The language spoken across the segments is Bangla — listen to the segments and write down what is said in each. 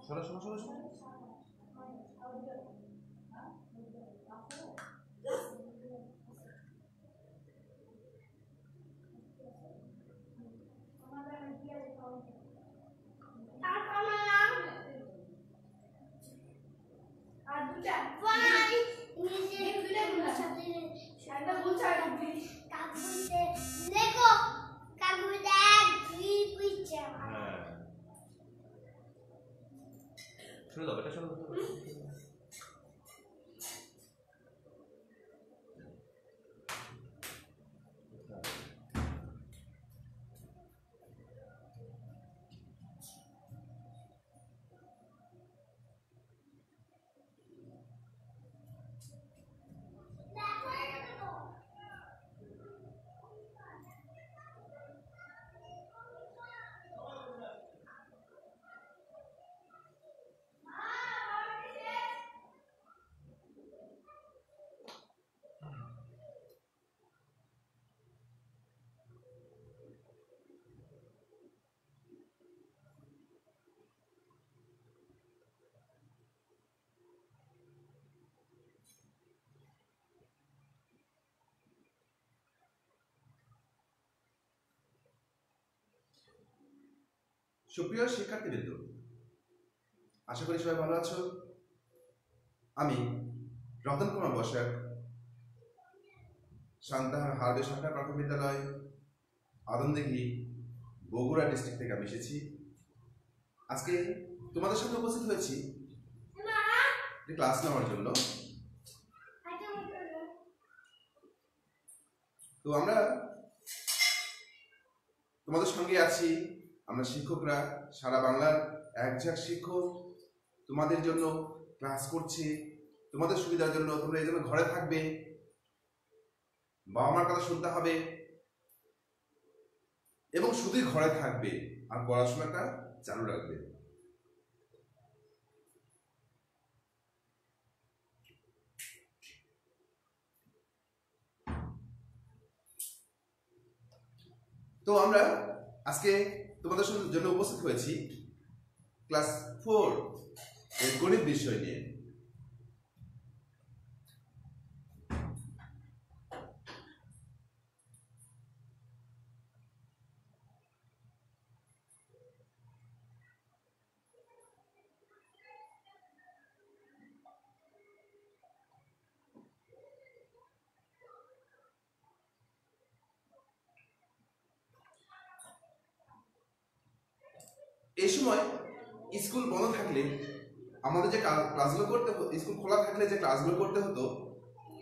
শোনো শোনো শোনো শোনো শুনে দাও, এটা শুনে দাও। সুপ্রিয় শিক্ষার্থীবৃন্দ, আশা করি সবাই ভালো আছো। আমি রতন কুমার বসাক, সান্তাহার হারবে সরকারি প্রাথমিক বিদ্যালয়, আদমদিঘি, বগুড়া ডিস্ট্রিক্ট থেকে আমি এসেছি। আজকে তোমাদের সাথে উপস্থিত হয়েছি ক্লাস নেওয়ার জন্য। তো আমরা তোমাদের সঙ্গে আছি, আমরা শিক্ষকরা, সারা বাংলার একঝাঁক শিক্ষক তোমাদের জন্য ক্লাস করছি, তোমাদের সুবিধার জন্য। তোমরা এই জন্য ঘরে থাকবে, বাবা মার কথা শুনতে হবে এবং শুধুই ঘরে থাকবে আর পড়াশোনাটা চালু রাখবে। তো আমরা আজকে তোমাদের জন্য উপস্থিত হয়েছি ক্লাস 4 এর গণিত বিষয় নিয়ে। এই সময় স্কুল বন্ধ থাকলে আমাদের যে ক্লাসগুলো করতে হতো, স্কুল খোলা থাকলে যে ক্লাসগুলো করতে হতো,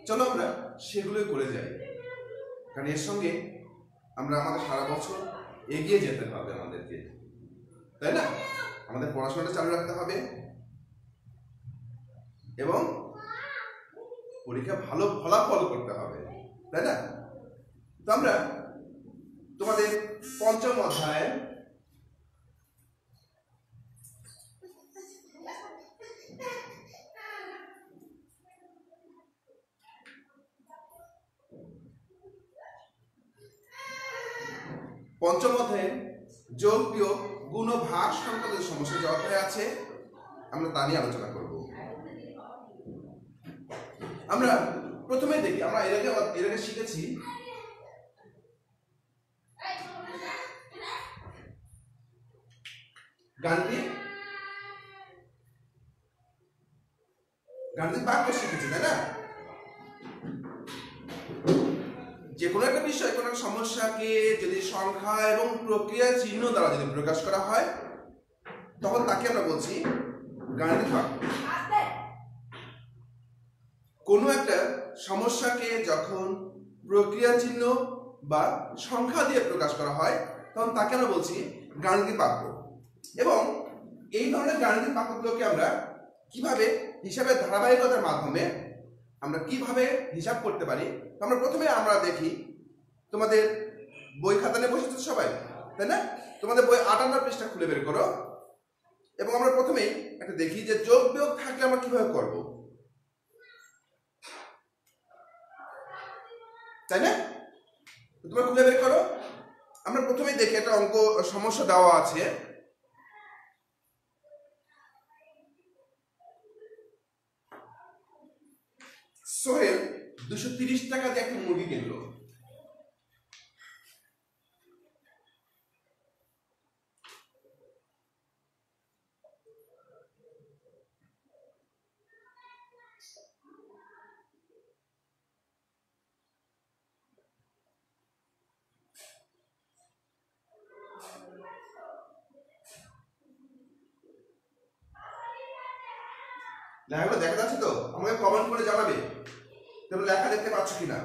চলো আমরা সেগুলোই করে যাই। কারণ এর সঙ্গে আমরা আমাদের সারা বছর এগিয়ে যেতে হবে আমাদেরকে, তাই না? আমাদের পড়াশোনাটা চালু রাখতে হবে এবং পরীক্ষা ভালো ফলাফল করতে হবে, তাই না? তো আমরা তোমাদের পঞ্চম অধ্যায়ে যোগ বিয়োগ গুণ ও ভাগ সংক্রান্ত সমস্যা যে অধ্যায় আছে আমরা তা নিয়ে আলোচনা করব। আমরা প্রথমে দেখি, আমরা এর আগে শিখেছি গাণিতিক বাক্য শিখেছি, তাই না? যে কোনো একটা বিষয়, কোনো একটা সমস্যাকে যদি সংখ্যা এবং প্রক্রিয়া চিহ্ন দ্বারা যদি প্রকাশ করা হয় তখন তাকে আমরা বলছি গাণিতিক বাক্য। কোনো একটা সমস্যাকে যখন প্রক্রিয়া চিহ্ন বা সংখ্যা দিয়ে প্রকাশ করা হয় তখন তাকে আমরা বলছি গাণিতিক বাক্য। এবং এই ধরনের গাণিতিক বাক্যগুলোকে আমরা কিভাবে হিসাবের ধারাবাহিকতার মাধ্যমে আমরা কিভাবে হিসাব করতে পারি, আমরা প্রথমে আমরা দেখি তোমাদের বই খাতা নিয়ে বসেছো সবাই, তাই না? তোমাদের বই 58 পৃষ্ঠা খুলে বের করো এবং আমরা প্রথমেই একটা দেখি যে যোগ বিয়োগ থাকলে আমরা কিভাবে করব, তাই না? তোমরা খুলে বের করো। আমরা প্রথমেই দেখি একটা অঙ্ক সমস্যা দেওয়া আছে সোহেল 230 টাকা দিয়ে একটা মুরগি কিনলো। লেখাগুলো দেখা যাচ্ছে তো? আমাকে কমেন্ট করে জানাবে তোমরা লেখা দেখতে পাচ্ছ কিনা।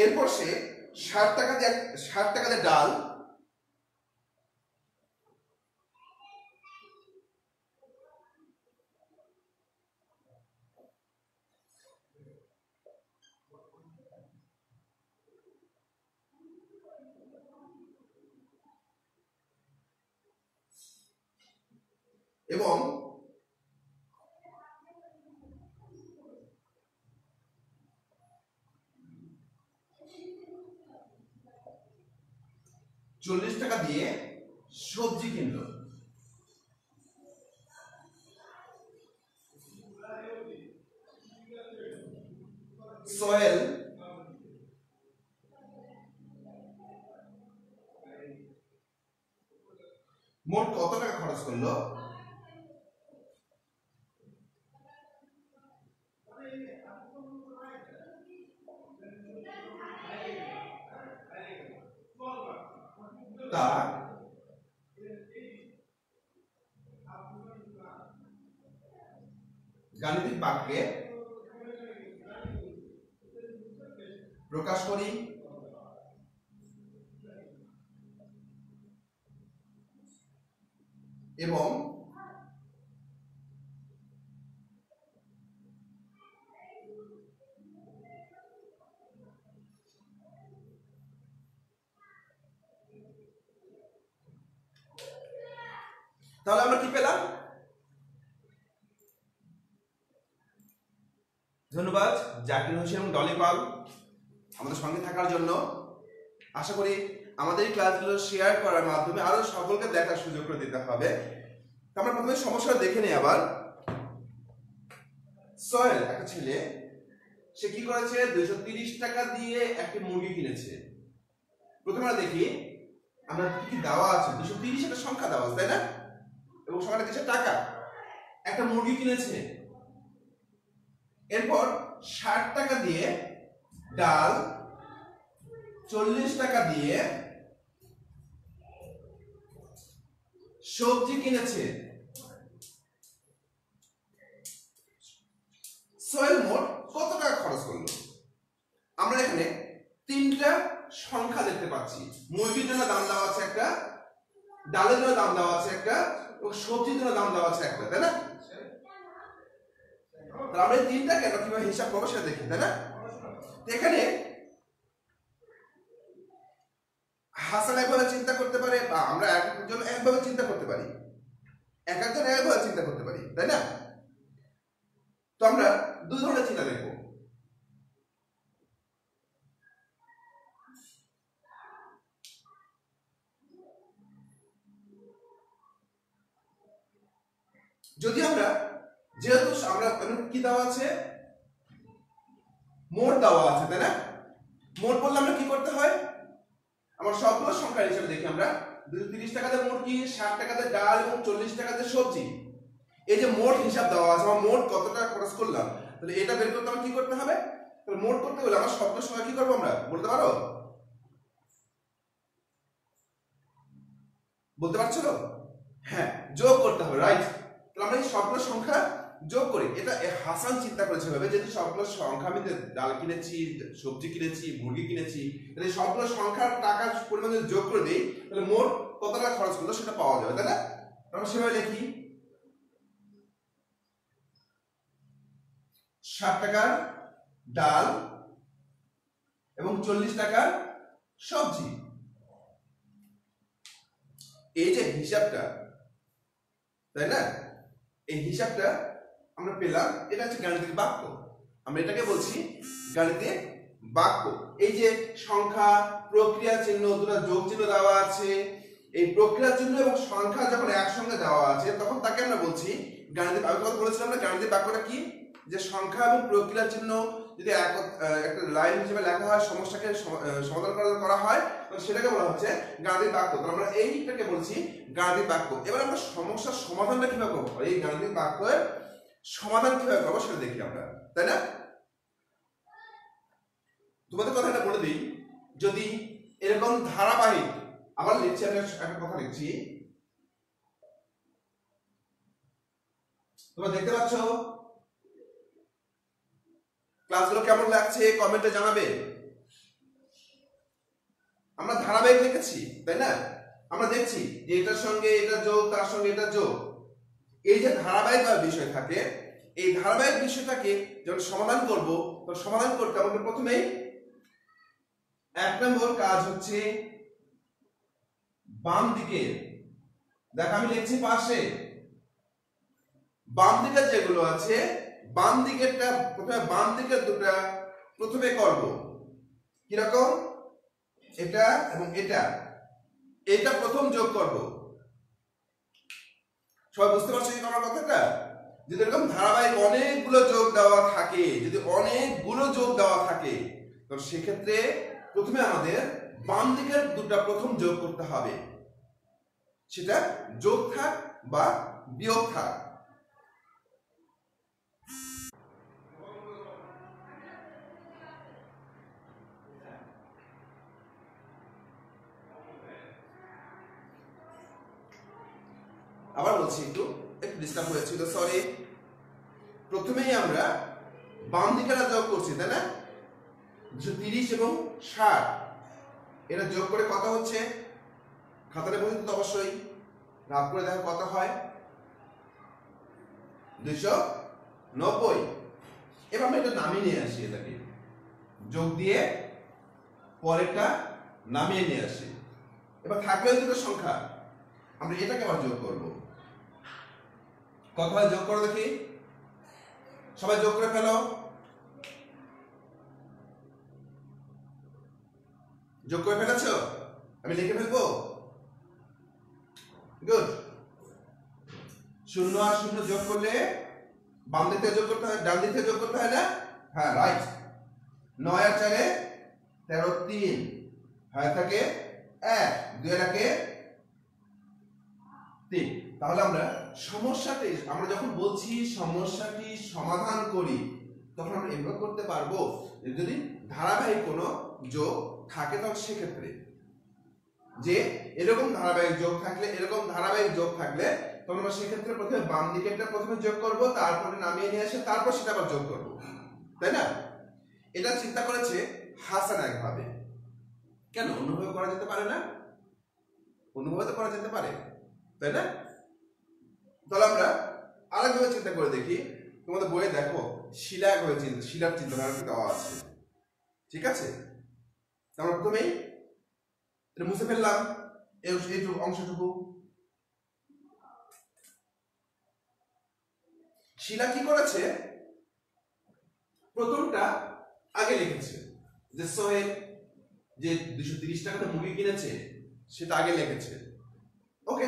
এরপর সে 60 টাকা দিয়ে ডাল, এবং চল্লিশ টাকা দিয়ে সবজি কিনলো। সোহেল মোট কত টাকা খরচ করলো? তা গাণিতিক বাক্যে প্রকাশ করি। এবং তাহলে আমরা কি পেলাম? ধন্যবাদ জাকির হোসেন এবং ডলি পাল আমাদের সঙ্গে থাকার জন্য। আশা করি আমাদের এই ক্লাসগুলো শেয়ার করার মাধ্যমে আরো সকলকে দেখার সুযোগ করে দিতে হবে। আমরা প্রথমে সমস্যাটা দেখে নিই আবার। সোহেল একটা ছেলে, সে কি করেছে? 230 টাকা দিয়ে একটা মুরগি কিনেছে। প্রথমে আমরা দেখি আমরা কি দেওয়া আছে। 230 একটা সংখ্যা দেওয়া আছে, তাই না? এবং সংখ্যাটা কিসের? টাকা। একটা মুরগি কিনেছে। এরপর 60 টাকা দিয়ে ডাল, 40 টাকা দিয়ে সবজি কিনেছে। সোহেল মোট কত টাকা খরচ করলো? আমরা এখানে তিনটা সংখ্যা দেখতে পাচ্ছি। মুরগির জন্য দাম দেওয়া আছে একটা, ডালের জন্য দাম দেওয়া আছে একটা, এবং সবজির জন্য দাম দেওয়া আছে একটা, তাই না? আমরা এই তিনটাকে আমরা কিভাবে হিসাব করবো সেটা দেখি, তাই না? এখানে হাসান একভাবে চিন্তা করতে পারে, বা আমরা একজন একভাবে চিন্তা করতে পারি, একজন একভাবে চিন্তা করতে পারি, তাই না? তো আমরা দুই ধরনের চিন্তা দেখব। যদি আমরা যেহেতু আমরা কি দেওয়া আছে? মোট দেওয়া আছে, তাই না? মোট বললে আমরা কি করতে হয়? আমার সবগুলো সংখ্যা হিসেবে দেখি আমরা 230 টাকা দিয়ে মুরগি, 60 টাকা দিয়ে ডাল এবং 40 টাকা দিয়ে সবজি। এই যে মোট হিসাব দেওয়া আছে, আমার মোট কত টাকা খরচ করলাম, তাহলে এটা বের করতে আমার কি করতে হবে? তাহলে মোট করতে হলে আমার সবগুলো সংখ্যা কি করবো? আমরা বলতে পারো? বলতে পারছো তো? হ্যাঁ, যোগ করতে হবে, রাইট? তাহলে আমরা এই সবগুলো সংখ্যা যোগ করি। এটা হাসান চিন্তা করেছে ভাবে, যদি সবগুলো সংখ্যা আমি ডাল কিনেছি, সবজি কিনেছি, মুরগি কিনেছি, তাহলে সবগুলো সংখ্যার টাকার পরিমাণ যদি যোগ করে দিই, তাহলে মোট কত টাকা খরচ করলো সেটা পাওয়া যাবে, তাই না? আমরা সেভাবে লিখি 60 টাকার ডাল এবং 40 টাকার সবজি। এই যে হিসাবটা, তাই না? এই হিসাবটা আমরা পেলাম, এটা হচ্ছে গাণিতিক বাক্য। আমরা এটাকে বলছি গাণিতিক বাক্য। এই যে সংখ্যা, প্রক্রিয়া চিহ্ন, দুটো যোগ চিহ্ন দেওয়া আছে, এই প্রক্রিয়া চিহ্ন এবং সংখ্যা যখন একসঙ্গে দেওয়া আছে তখন তাকে আমরা বলছি গাণিতিক বাক্য। কথা বলেছিলাম না গাণিতিক বাক্যটা কি, যে সংখ্যা এবং প্রক্রিয়া চিহ্ন যদি একটা লাইন হিসেবে লেখা হয়, সমস্যাকে সমাধান করা হয়, তাহলে সেটাকে বলা হচ্ছে গাণিতিক বাক্য। তো আমরা এইটাকে বলছি গাণিতিক বাক্য। এবার আমরা সমস্যার সমাধানটা কিভাবে করবো, এই গাণিতিক বাক্যের সমাধান কিভাবে করবো সেটা দেখি আমরা, তাই না? তোমাদের কথাটা বলে দিই, যদি এরকম ধারাবাহিক, আবার লিখছি, আমি একটা কথা লিখছি, তোমরা দেখতে পাচ্ছ ক্লাসগুলো কেমন লাগছে কমেন্টে জানাবে। আমরা ধারাবাহিক লিখেছি, তাই না? আমরা দেখছি যে এটার সঙ্গে এটা যোগ, তার সঙ্গে এটা যোগ, এই যে ধারাবাহিক বিষয় থাকে, এই ধারাবাহিক বিষয়টাকে যখন সমাধান করব, তখন সমাধান করতে আমাকে প্রথমেই 1 নম্বর কাজ হচ্ছে বাম দিকে, দেখ আমি লিখছি পাশে, বাম দিকে যেগুলো আছে, বাম দিকেরটা প্রথমে, বাম দিকের দুটা প্রথমে করব। কিরকম, এটা এবং এটা প্রথম যোগ করব। সবাই বুঝতে পারছো কি আমার কথাটা? যদি এরকম ধারাবাহিক অনেকগুলো যোগ দেওয়া থাকে, যদি অনেকগুলো যোগ দেওয়া থাকে, তো সেক্ষেত্রে প্রথমে আমাদের বাম দিকের দুটা প্রথম যোগ করতে হবে, সেটা যোগ থাক বা বিয়োগ থাক। আবার বলছি, একটু ডিস্টার্ব হয়েছিল, সরি। প্রথমেই আমরা বাম দিকেরা যোগ করছি, তাই না? 30 এবং 60 এটা যোগ করে কত হচ্ছে, খাতাতে বলি তো অবশ্যই, ভাগ করে দেখো কত হয়, 290। এবার আমরা এটা নামিয়ে নিয়ে আসি, এটাকে যোগ দিয়ে পরেরটা নামিয়ে নিয়ে আসি। এবার থাকবে দুটো সংখ্যা, আমরা এটাকে আবার যোগ করব। কত হয় যোগ করো দেখি, সবাই যোগ করে ফেলো। যোগ করে ফেলেছো? আমি লিখে ফেলবো? গুড। 0 আর 0 যোগ করলে বাম দিক থেকে যোগ করতে হয়, ডান দিক থেকে যোগ করতে হয় না? হ্যাঁ, রাইট। 9 আর 4 13, 3 হয় থাকে 1, 2 এর আগে 3। তাহলে আমরা সমস্যাটি, আমরা যখন বলছি সমস্যাটি সমাধান করি, তখন আমরা এভাবে করতে পারবো, যদি ধারাবাহিক কোনো যোগ থাকে, তখন সেক্ষেত্রে যে এরকম ধারাবাহিক যোগ থাকলে, এরকম ধারাবাহিক যোগ থাকলে, তখন আমরা সেক্ষেত্রে প্রথমে বাম দিকেরটা প্রথমে যোগ করব, তারপরে নামিয়ে নিয়ে এসে তারপর সেটা আবার যোগ করব, তাই না? এটা চিন্তা করেছে হাসান একভাবে, কেন অন্যভাবে করা যেতে পারে না? অন্যভাবে তো করা যেতে পারে, তাই না? তাহলে আমরা আরেকভাবে চিন্তা করে দেখি। তোমাদের বইয়ে দেখো শিলার চিন্তাধারা দেওয়া আছে, ঠিক আছে? আমরা প্রথমেই এটা মুছে ফেললাম, এইটুকু অংশটুকু। শিলা কি করেছে, প্রথমটা আগে লিখেছে, যে সোহেল যে 230 টাকাতে মুরগি কিনেছে সেটা আগে লিখেছে, ওকে।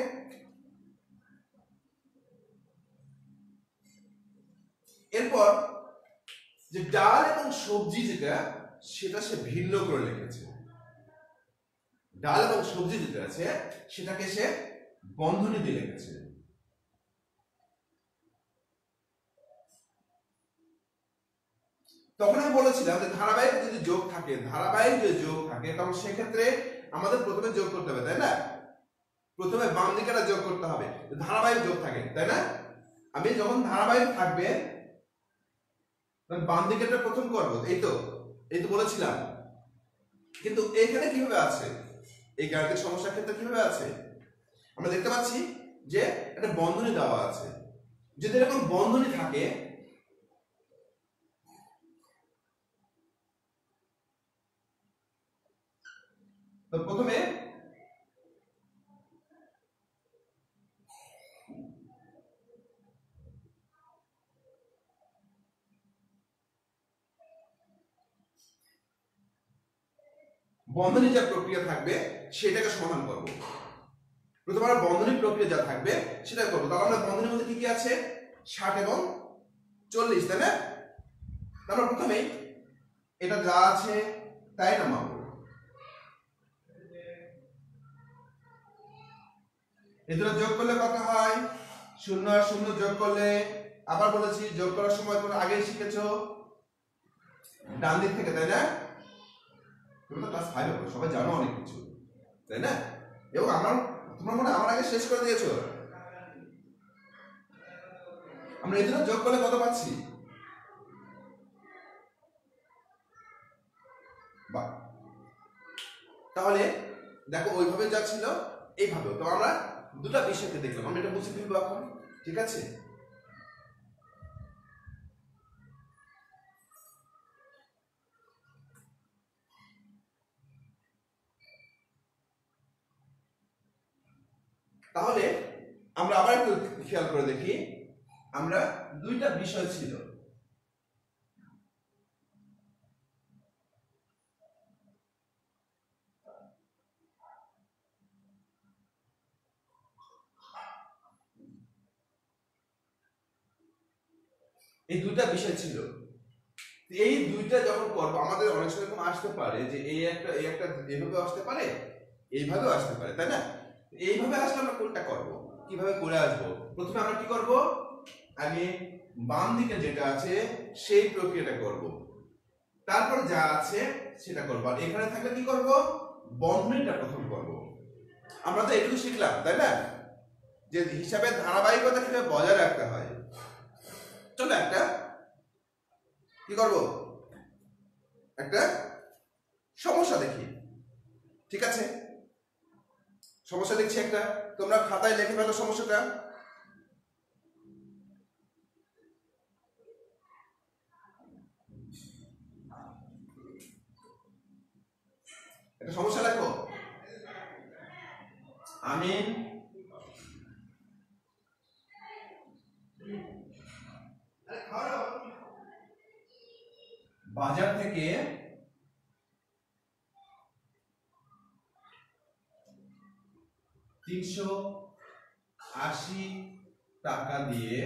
এরপর যে ডাল এবং সবজি যেটা, সেটা সে ভিন্ন করে লিখেছে। ডাল এবং সবজি যেটা আছে সেটাকে সে বন্ধনী দিয়ে লিখেছে। তখন আমি বলেছিলাম যে ধারাবাহিক যদি যোগ থাকে, তখন সেক্ষেত্রে আমাদের প্রথমে যোগ করতে হবে, তাই না? প্রথমে বাম দিকেটা যোগ করতে হবে, ধারাবাহিক যোগ থাকে, তাই না? আমি যখন ধারাবাহিক থাকবে বাম দিকেটা প্রথম করবো, এই তো বলেছিলাম। কিন্তু এখানে কিভাবে আছে, এই গাণিতিক সমস্যার ক্ষেত্রে কিভাবে আছে, আমরা দেখতে পাচ্ছি যে একটা বন্ধনী দেওয়া আছে। যদি এরকম বন্ধনী থাকে, তো প্রথমে বন্ধনী যা প্রক্রিয়া থাকবে সেটাকে সমাধান করব। প্রথমে আমরা বন্ধনী প্রক্রিয়া যা থাকবে সেটা করবো। তাহলে আমরা বন্ধনীর মধ্যে কি কি আছে, 60 এবং 40, তাই না? তারপর প্রথমে এটা যা আছে তাই নামাবো। এই দুটো যোগ করলে কত হয়? 0 আর 0 যোগ করলে, আবার বলেছি যোগ করার সময় তোমরা আগেই শিখেছো ডান দিক থেকে, তাই না? তোমরা ক্লাস 5 এ সবাই জানো অনেক কিছু, তাই না? এবং তোমরা মনে আমার আগে শেষ করে দিয়েছো। আমরা এই দুটো যোগ করলে কত পাচ্ছি? বাহ, তাহলে দেখো ওইভাবে যা ছিল এইভাবে। তো আমরা দুটো বিষয়কে দেখলাম, আমরা এটা বুঝে ফেলবো এখন, ঠিক আছে? তাহলে আমরা আবার একটু খেয়াল করে দেখি, আমরা দুইটা বিষয় ছিল, এই দুইটা বিষয় ছিল। এই দুইটা যখন করবো আমাদের অনেক সময় এরকম আসতে পারে যে এই একটা এইভাবে আসতে পারে, এইভাবেও আসতে পারে, তাই না? এইভাবে আসলে আমরা কোনটা করব, কিভাবে করে আসবো? প্রথমে আমরা কি করব, আগে বাম দিকে যেটা আছে সেই প্রক্রিয়াটা করব, তারপর যা আছে সেটা করব। আর এখানে থাকলে কি করব, বন্ধনীটা প্রথম করব। আমরা তো এটুকু শিখলাম, তাই না, যে হিসাবের ধারাবাহিকতা কিভাবে বজায় রাখতে হয়। চলো একটা কি করব, একটা সমস্যা দেখি, ঠিক আছে? সমস্যা দেখছি একটা, তোমরা খাতায় লিখে ফেলো সমস্যাটা। একটা সমস্যা লেখো। আমিন বাজার থেকে 380 টাকা দিয়ে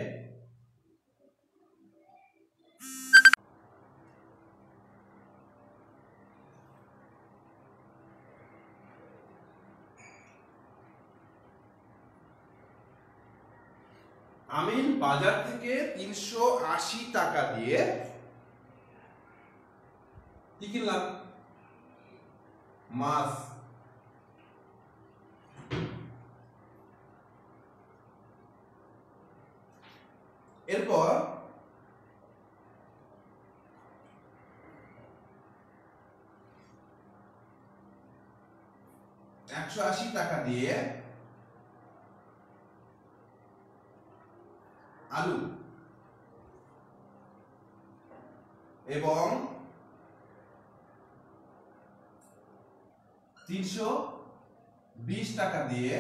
আমিন বাজার থেকে 380 টাকা দিয়ে কি কিনলাম, মাছ। এরপর 180 টাকা দিয়ে আলু এবং 320 টাকা দিয়ে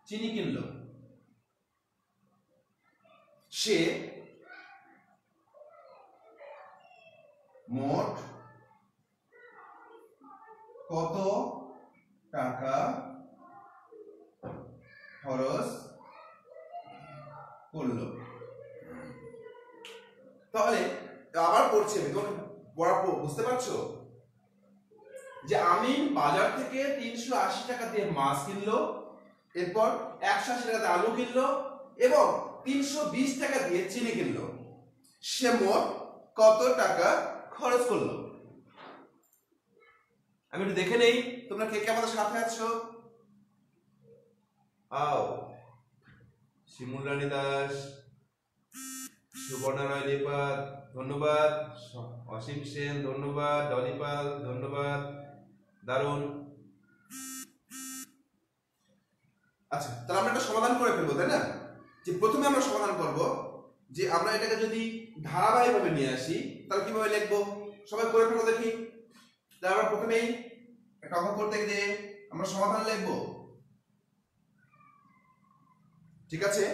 চিনি কিনলো। সে মোট কত টাকা খরচ করলো? তাহলে আবার পড়ছি আমি, তোমরা বুঝতে পারছো যে আমি বাজার থেকে 380 টাকা দিয়ে মাছ কিনলো, এরপর 180 টাকা দিয়ে আলু কিনলো এবং 320 টাকা দিয়ে চিনি কিনলো। সে মোট কত টাকা খরচ করলো? আমি একটু দেখে নেই তোমরা কে কে আমাদের সাথে আছো। আও শিমুল রানী দাস, সুবর্ণা রায় লিপাত, ধন্যবাদ। অসীম সেন ধন্যবাদ, ডলিপাল ধন্যবাদ, দারুণ। আচ্ছা, তাহলে আমরা একটা সমাধান করে ফেলবো, তাই না? যে প্রথমে আমরা সমাধান করব যে আমরা এটাকে যদি ধারাবাহিকভাবে নিয়ে আসি তাহলে কিভাবে লিখবো সবাই করে ফেলো দেখি। তাহলে আমরা প্রথমেই একটা অঙ্ক করতে গিয়ে আমরা সমাধান লিখবো, ঠিক আছে?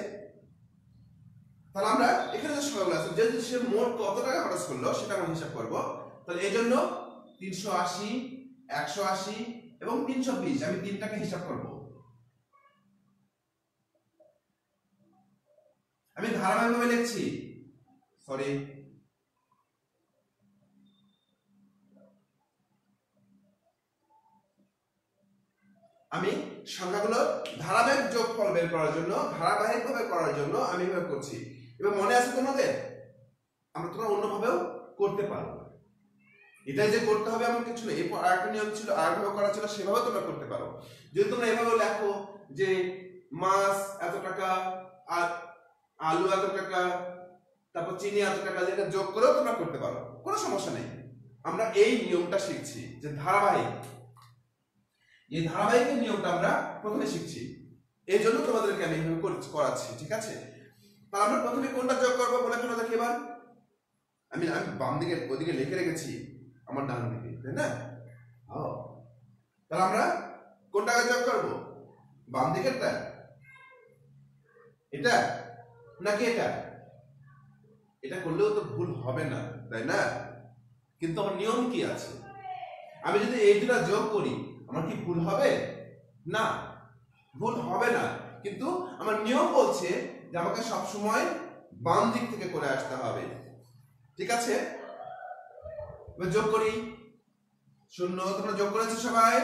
তাহলে আমরা এখানে যে সময়গুলো আছে, যে সে মোট কত টাকা খরচ করলো সেটা আমরা হিসাব করব। তাহলে এই জন্য 380, 180 এবং 320 আমি তিনটাকে হিসাব করব। আমি ধারাবাহিকভাবে লিখছি, সরি আমি সংখ্যাগুলো ধারাবাহিক যোগফল বের করার জন্য, ধারাবাহিকভাবে করার জন্য আমি এভাবে করছি। এবং মনে আছে তোমাদের, আমরা তোমরা অন্যভাবেও করতে পারো, এটাই যে করতে হবে এমন কিছু নেই। এরপর আরেকটা নিয়ম ছিল, আরেকভাবে করা ছিল, সেভাবে তোমরা করতে পারো। যদি তোমরা এভাবে লেখো যে মাছ এত টাকা আর আলু এত টাকা, তারপর চিনি এত টাকা, যেটা যোগ করেও তোমরা করতে পারো, কোনো সমস্যা নেই। আমরা এই নিয়মটা শিখছি যে ধারাবাহিক, এই ধারাবাহিকের নিয়মটা আমরা প্রথমে শিখছি, এই জন্য তোমাদেরকে আমি এভাবে করাচ্ছি, ঠিক আছে? তাহলে আমরা প্রথমে কোনটা যোগ করবো বলে ফেলো দেখি এবার। আমি বাম দিকে ওদিকে লিখে রেখেছি আমার ডান দিকে, তাই না? তাহলে আমরা কোনটাকে যোগ করবো? বাম দিকেরটা, এটা নাকি এটা? এটা করলেও তো ভুল হবে না, তাই না? কিন্তু আমার নিয়ম কি আছে, আমি যদি এই দুটা যোগ করি আমার কি ভুল হবে? না, ভুল হবে না। কিন্তু আমার নিয়ম বলছে যে আমাকে সবসময় বাম দিক থেকে করে আসতে হবে, ঠিক আছে? এবার যোগ করি, 0 তোমরা যোগ করেছো সবাই,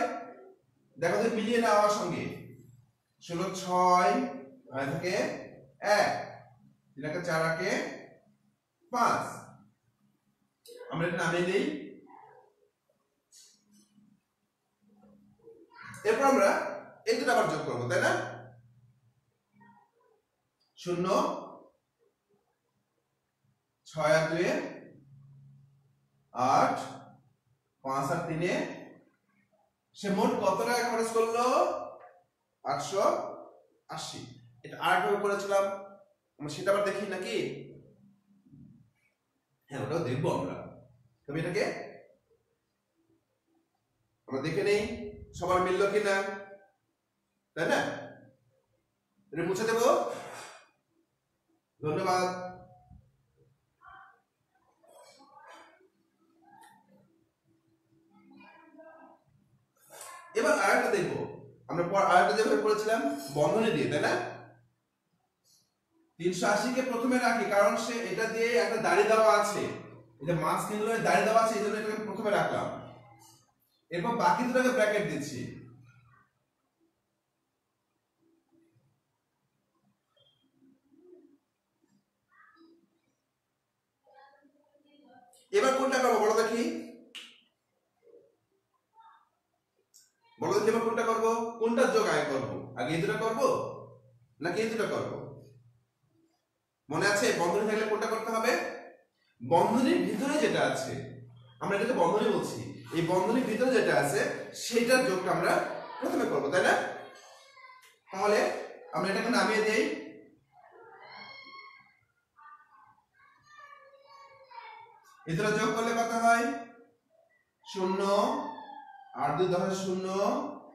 দেখো তো মিলিয়ে নাও আমার সঙ্গে। 16 6 9 থেকে 1 3 4 5, আমরা এটা নামিয়ে দিই। এরপর আমরা এই দুটো আবার যোগ করবো, তাই না? 0 6 আর 2 8 5 আর 3 সে মোট কত টাকা খরচ করলো? 880। এটা আরেকভাবে করেছিলাম, আমরা সেটা আবার দেখি নাকি? হ্যাঁ, ওটাও দেখবো আমরা। তবে এটাকে আমরা দেখে নেই সবার মিললো কিনা, তাই না? এটা মুছে দেবো, ধন্যবাদ। এবার আরেকটা দেখবো, আমরা আরেকটা যেভাবে করেছিলাম বন্ধনী দিয়ে, তাই না? 380 কে প্রথমে রাখি, কারণ সে এটা দিয়ে একটা দাড়ি দেওয়া আছে, এটা মাছ কিনলো দাড়ি দেওয়া আছে, এই জন্য এটাকে প্রথমে রাখলাম। এরপর বাকি দুটাকে ব্র্যাকেট দিচ্ছি। এবার কোনটা করবো বলো দেখি, বলো দেখি এবার কোনটা করবো? কোনটা যোগ আগে করবো? আগে এই দুটো করবো নাকি এই দুটো করবো? মনে আছে বন্ধনী থাকলে কোনটা করতে হবে? বন্ধনীর ভিতরে যেটা আছে, আমরা এটাকে বন্ধনী বলছি, এই বন্ধনীর ভিতরে যেটা আছে সেটার যোগটা আমরা প্রথমে করবো, তাই না? তাহলে আমরা এটাকে নামিয়ে দেই। এই দুটো যোগ করলে কত হয়? 0 আর 2 10 0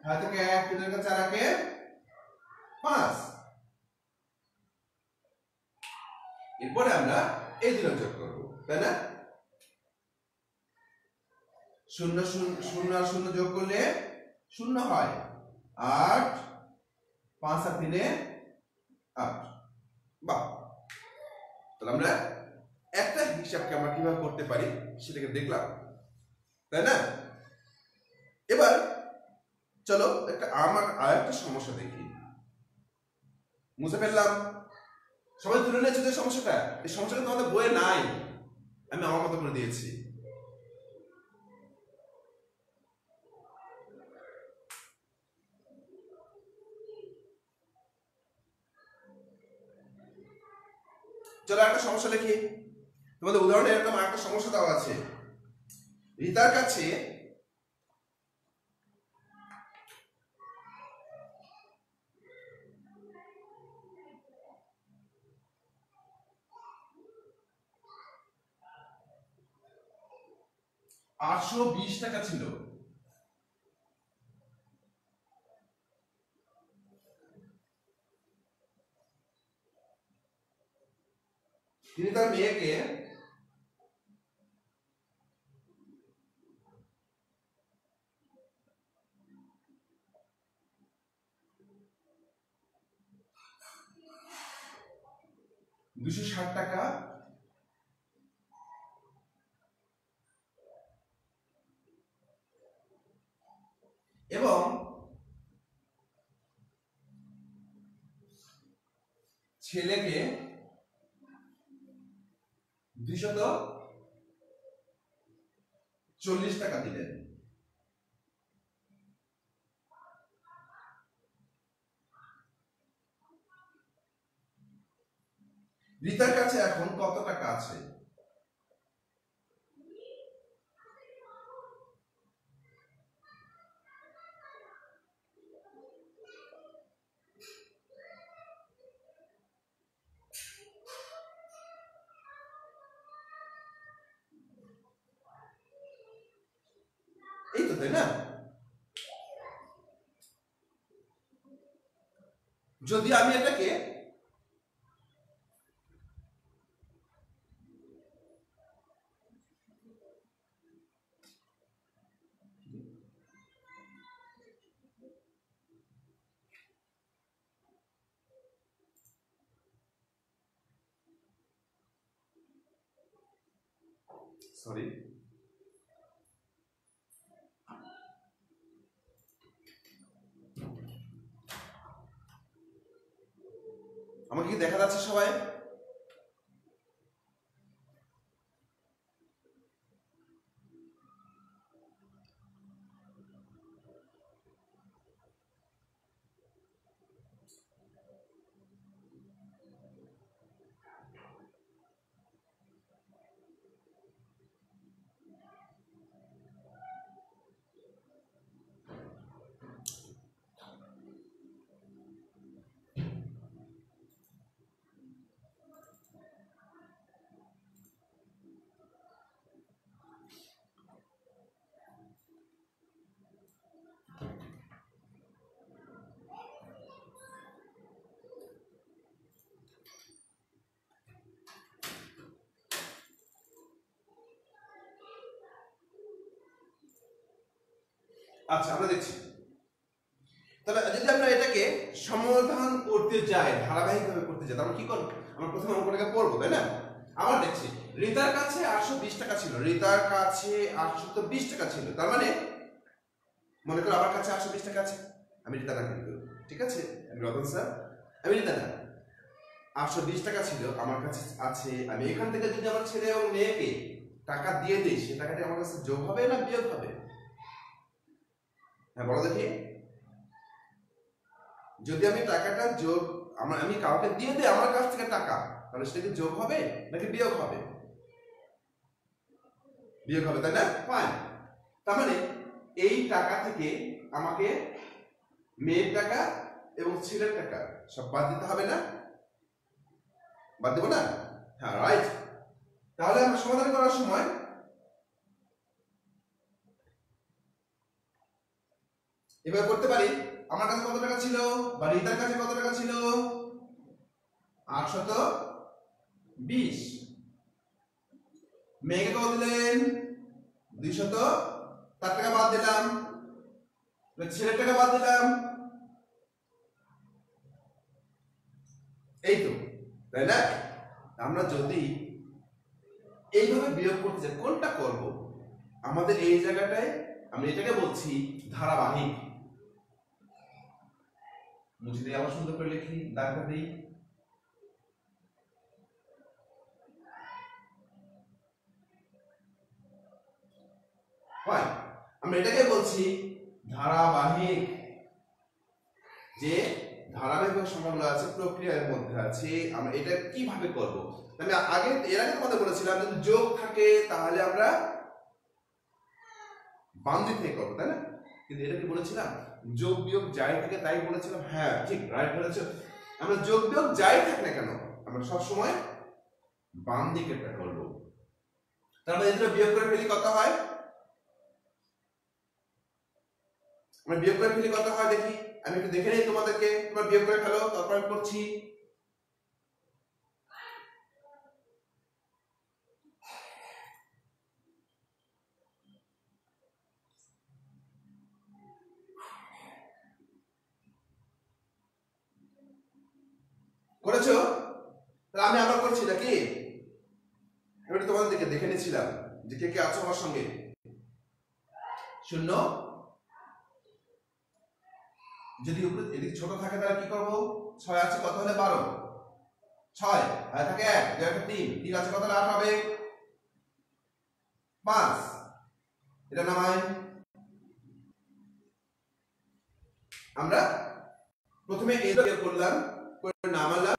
হাতে 1 3 4 5। এরপরে আমরা এই দুটো যোগ করবো, তাই না? 0 0 আর 0 যোগ করলে 0 হয়, 8 5 আর 3 8। বাহ, তাহলে আমরা একটা হিসাবকে আমরা কিভাবে করতে পারি সেটাকে দেখলাম, তাই না? এবার চলো আমার আরেকটা সমস্যা দেখি। মুছে ফেললাম, সবাই তুলে নিয়েছে যে সমস্যাটা, এই সমস্যাটা তোমাদের বইয়ে নাই, আমি আমার মতো করে দিয়েছি। চলো একটা সমস্যা লিখি, তোমাদের উদাহরণে এরকম একটা সমস্যা দেওয়া আছে। রিতার কাছে 820 টাকা ছিল। তিনি তার মেয়েকে $260 এবং ছেলেকে $240 দিলেন। রিতার কাছে এখন কত টাকা আছে? এই তো, তাই না? যদি আমি এটাকে সরি আমাকে কি দেখা যাচ্ছে সবাই? আচ্ছা, আমরা দেখছি। তবে যদি আমরা এটাকে সমাধান করতে যাই, ধারাবাহিকভাবে করতে যাই, তাহলে কি করবো? আমরা প্রথমে অঙ্কটাকে পড়বো, তাই না? আবার দেখছি, রিতার কাছে 820 টাকা ছিল। রিতার কাছে 820 টাকা ছিল। তার মানে মনে করো আমার কাছে 820 টাকা আছে, আমি রিতা না, কিন্তু ঠিক আছে, আমি রতন স্যার, আমি রিতা না। 820 টাকা ছিল আমার কাছে আছে। আমি এখান থেকে যদি আমার ছেলে এবং মেয়েকে টাকা দিয়ে দিই, সে টাকাটি আমার কাছে যোগ হবে না বিয়োগ হবে? হ্যাঁ, বলো দেখি। যদি আমি টাকাটা যোগ আমি কাউকে দিয়ে দিই আমার কাছ থেকে টাকা, তাহলে সেটা কি যোগ হবে নাকি বিয়োগ হবে? বিয়োগ হবে, তাই না? ফাইন। তার মানে এই টাকা থেকে আমাকে মেয়ের টাকা এবং ছেলের টাকা সব বাদ দিতে হবে না? বাদ দেবো না? হ্যাঁ, রাইট। তাহলে আমরা সমাধান করার সময় এভাবে করতে পারি। আমার কাছে কত টাকা ছিল বা রিতার কাছে কত টাকা ছিল? 820। মেয়েকে কত দিলেন? 200। তার টাকা বাদ দিলাম, ছেলের টাকা বাদ দিলাম, এই তো, তাই না? আমরা যদি এইভাবে বিয়োগ করতে চাই, কোনটা করব? আমাদের এই জায়গাটায় আমি এটাকে বলছি ধারাবাহিক। মুছে দিয়ে আবার সুন্দর করে লিখি, দাগটা দিই। আমরা এটাকে বলছি ধারাবাহিক। যে ধারাবাহিক সংখ্যাগুলো আছে প্রক্রিয়ার মধ্যে আছে, আমরা এটা কিভাবে করব? আমি এর আগে তোমাদের বলেছিলাম যদি যোগ থাকে তাহলে আমরা বাম দিক থেকে করবো, তাই না? কিন্তু এটা কি বলেছিলাম? যোগ বিয়োগ যাই থাকে তাই বলেছিলাম। হ্যাঁ, ঠিক, রাইট বলেছো। আমরা যোগ বিয়োগ যাই থাক না কেন, আমরা সবসময় বাম দিকেরটা করবো। তারপরে এটা বিয়োগ করে ফেলি, কত হয়? আমরা বিয়োগ করে ফেলি কত হয় দেখি। আমি একটু দেখে নেই তোমাদেরকে, তোমরা বিয়োগ করে ফেলো, তারপর আমি করছি। করেছো? তাহলে আমি আবার করছি নাকি? এবার তোমাদেরকে দেখে নিচ্ছিলাম যে কে কে আছো আমার সঙ্গে। 0 যদি এদিকে ছোট থাকে তাহলে কি করবো? 6 আছে কত হলে 12, 6 আর থাকে 1, 3 3 আছে কত হলে 8 হবে, 5 এটা নামাই। আমরা প্রথমে এটা বের করলাম, করে নামালাম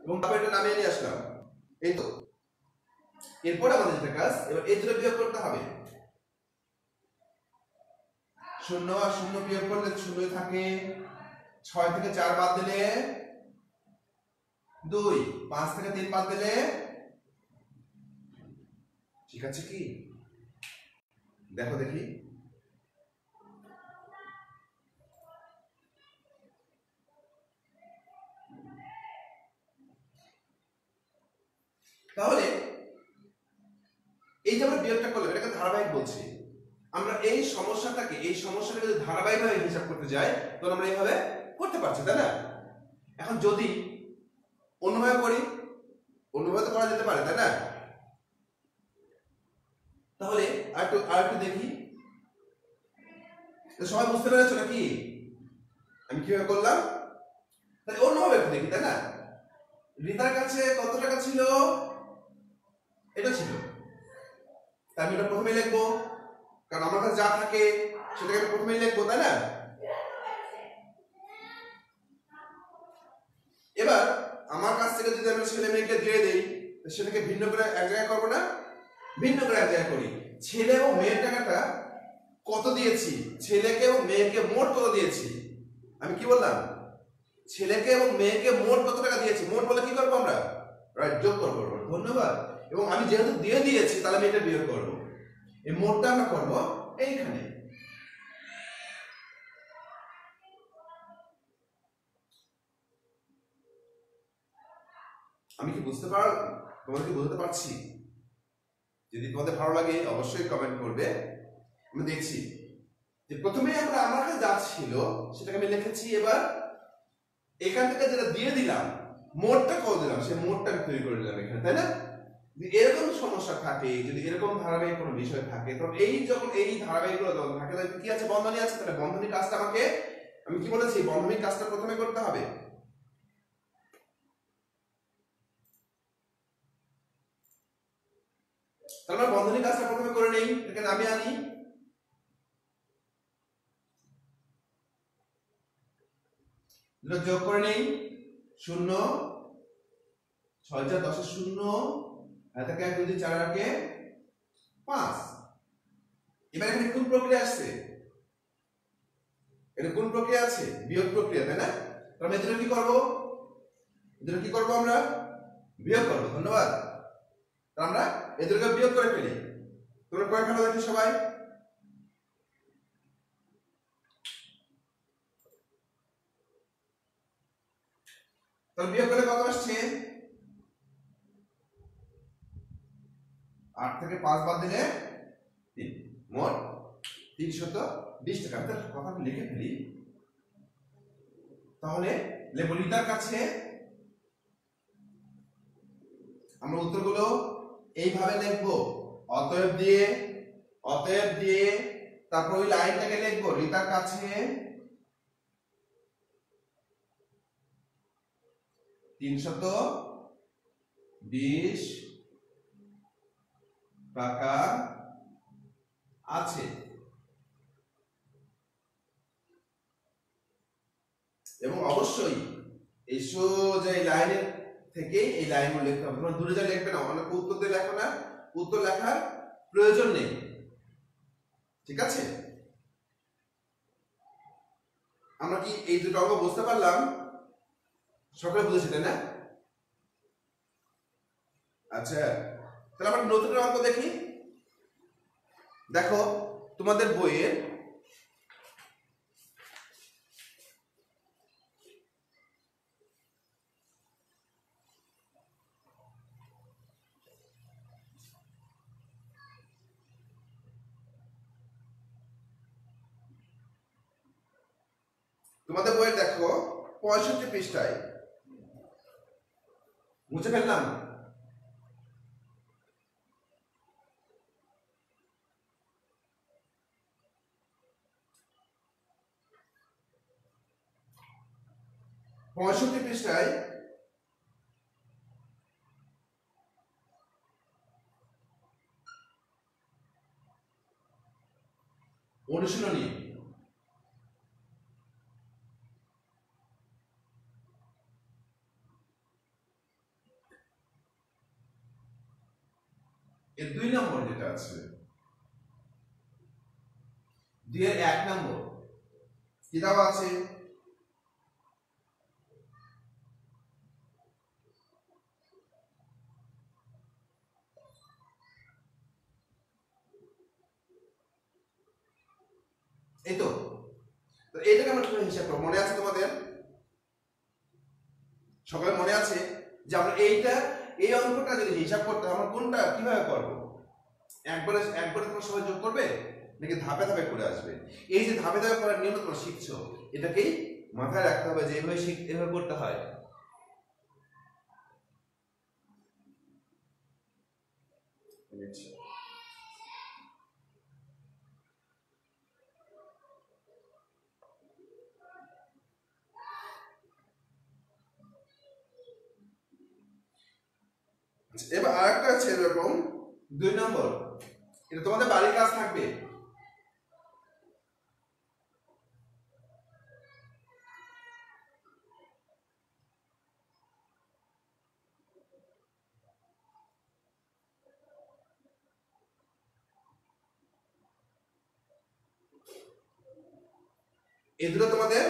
এবং তারপর এটা নামিয়ে নিয়ে আসলাম, এই তো। এরপর আমাদের যেটা কাজ, এবার এই দুটো বিয়োগ করতে হবে। 0 আর 0 বিয়োগ করলে 0 থাকে, 6 থেকে 4 বাদ দিলে 2, 5 থেকে 3 বাদ দিলে, ঠিক আছে কি? দেখো দেখি, তাহলে এই যে আমরা বিয়োগটা করলাম এটাকে ধারাবাহিক বলছি। আমরা এই সমস্যাটাকে যদি ধারাবাহিকভাবে হিসাব করতে যাই তখন আমরা এইভাবে করতে পারছি, তাই না? এখন যদি অন্যভাবে করি, অন্যভাবে তো করা যেতে পারে, তাই না? তাহলে আরেকটু দেখি, সবাই বুঝতে পেরেছো নাকি আমি কিভাবে করলাম? তাহলে অন্যভাবে একটু দেখি, তাই না? রিতার কাছে কত টাকা ছিল? এটা ছিল, তাই আমি এটা প্রথমে লিখবো, কারণ আমার কাছে যা থাকে সেটাকে আমি প্রথমেই লিখবো, তাই না? এবার আমার কাছ থেকে যদি আমি ছেলে মেয়েকে দিয়ে দেই, সেটাকে ভিন্ন করে এক জায়গায় করবো না, ভিন্ন করে এক জায়গায় করি। ছেলে এবং মেয়ের টাকাটা কত দিয়েছি, ছেলেকে এবং মেয়েকে মোট কত দিয়েছি, আমি কি বললাম? ছেলেকে এবং মেয়েকে মোট কত টাকা দিয়েছি, মোট বলে কি করবো আমরা? রাইট, যোগ করবো। ধন্যবাদ। এবং আমি যেহেতু দিয়ে দিয়েছি তাহলে আমি এটা বিয়োগ করবো। এই মোটটা আমরা করবো এইখানে। আমি কি বুঝতে তোমাদেরকে বুঝতে পারছি? যদি তোমাদের ভালো লাগে অবশ্যই কমেন্ট করবে। আমি দেখছি যে প্রথমে আমরা আমার কাছে যা ছিল সেটাকে আমি লিখেছি, এবার এখান থেকে যেটা দিয়ে দিলাম মোটটা কত দিলাম সেই মোটটা আমি তৈরি করে দিলাম এখানে, তাই না? যদি এরকম সমস্যা থাকে, যদি এরকম ধারাবাহিক কোনো বিষয় থাকে, তখন যখন এই ধারাবাহিকগুলো যখন থাকে তাহলে কি আছে? বন্ধনী আছে। তাহলে বন্ধনী কাজটা আমাকে, আমি কি বলেছি, বন্ধনী কাজটা প্রথমে করতে হবে। তাহলে আমরা বন্ধনী কাজটা প্রথমে করে নেই, এখানে আমি আনি। যোগ করে নেই, 0 6 4 10 0 এটাকে 1 2 3 4 রাখে 5। এবার এখানে কোন প্রক্রিয়া আসছে? এটা কোন প্রক্রিয়া আছে? বিয়োগ প্রক্রিয়া, তাই না? তাহলে এদের কি করব? আমরা বিয়োগ করব। ধন্যবাদ। আমরা এদেরকে বিয়োগ করে ফেলি। তোমরা করে ফেলো দেখি সবাই। তাহলে বিয়োগ করলে কত আসছে? 8 থেকে 5 বাদ দিলে 3, মোট 320 টাকা। আমি তো কথা লিখে ফেলি। তাহলে লেবলিটার কাছে আমরা উত্তরগুলো এইভাবে লিখবো, অতএব দিয়ে তারপর ওই লাইনটাকে লিখবো, রিতার কাছে 320 টাকা আছে। এবং অবশ্যই এই সোজা এই লাইনের থেকে এই লাইনগুলো লিখতে হবে। তোমরা দূরে যা লিখবে না, অনেক উত্তর দিয়ে লেখো না, উত্তর লেখার প্রয়োজন নেই, ঠিক আছে? আমরা কি এই দুটো অঙ্ক বুঝতে পারলাম? সকলে বুঝেছি, তাই না? আচ্ছা, তাহলে আমরা নতুন অঙ্ক দেখি। দেখো তোমাদের বইয়ের তোমাদের বইয়ে দেখো 65 পৃষ্ঠায়, মুছে ফেললাম, পৃষ্ঠায় অনুশীলনী। এর 2 নম্বর যেটা আছে, 2 এর 1 নম্বর কি দেওয়া আছে? এই তো এইটাকে আমরা কিভাবে হিসাব করব? মনে আছে তোমাদের? সকলে মনে আছে যে আমরা এই অঙ্কটা যদি হিসাব করতে আমরা কোনটা কিভাবে করব? একবারে তোমরা সবাই যোগ করবে নাকি ধাপে ধাপে করে আসবে? এই যে ধাপে ধাপে করার নিয়ম তোমরা শিখছো, এটাকেই মাথায় রাখতে হবে যে এভাবে করতে হয়। এবার আরেকটা আছে এরকম 2 নম্বর, এটা তোমাদের বাড়ির কাজ থাকবে। এই দুটো তোমাদের